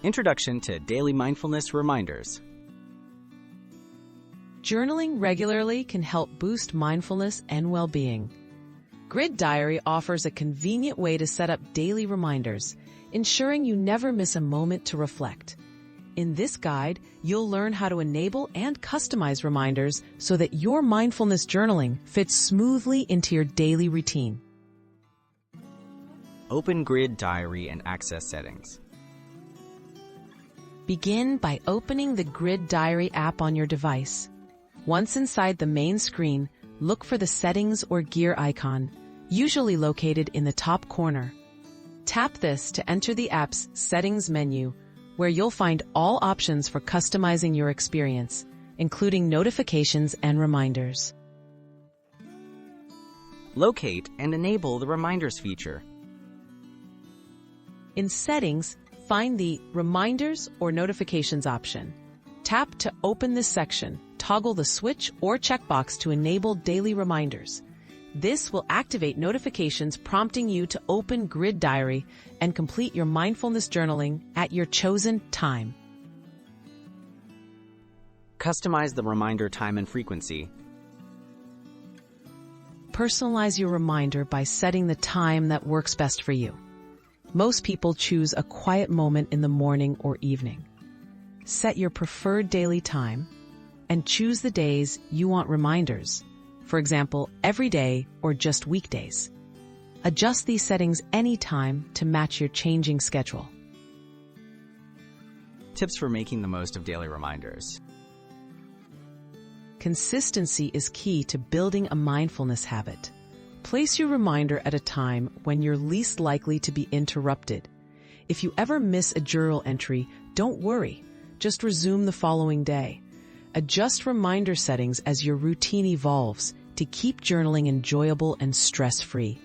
Introduction to Daily Mindfulness Reminders. Journaling regularly can help boost mindfulness and well-being. Grid Diary offers a convenient way to set up daily reminders, ensuring you never miss a moment to reflect. In this guide, you'll learn how to enable and customize reminders so that your mindfulness journaling fits smoothly into your daily routine. Open Grid Diary and access settings. Begin by opening the Grid Diary app on your device. Once inside the main screen, look for the Settings or Gear icon, usually located in the top corner. Tap this to enter the app's Settings menu, where you'll find all options for customizing your experience, including notifications and reminders. Locate and enable the Reminders feature. In Settings, find the Reminders or Notifications option. Tap to open this section. Toggle the switch or checkbox to enable daily reminders. This will activate notifications prompting you to open Grid Diary and complete your mindfulness journaling at your chosen time. Customize the reminder time and frequency. Personalize your reminder by setting the time that works best for you. Most people choose a quiet moment in the morning or evening. Set your preferred daily time and choose the days you want reminders. For example, every day or just weekdays. Adjust these settings anytime to match your changing schedule. Tips for making the most of daily reminders. Consistency is key to building a mindfulness habit. Place your reminder at a time when you're least likely to be interrupted. If you ever miss a journal entry, don't worry. Just resume the following day. Adjust reminder settings as your routine evolves to keep journaling enjoyable and stress-free.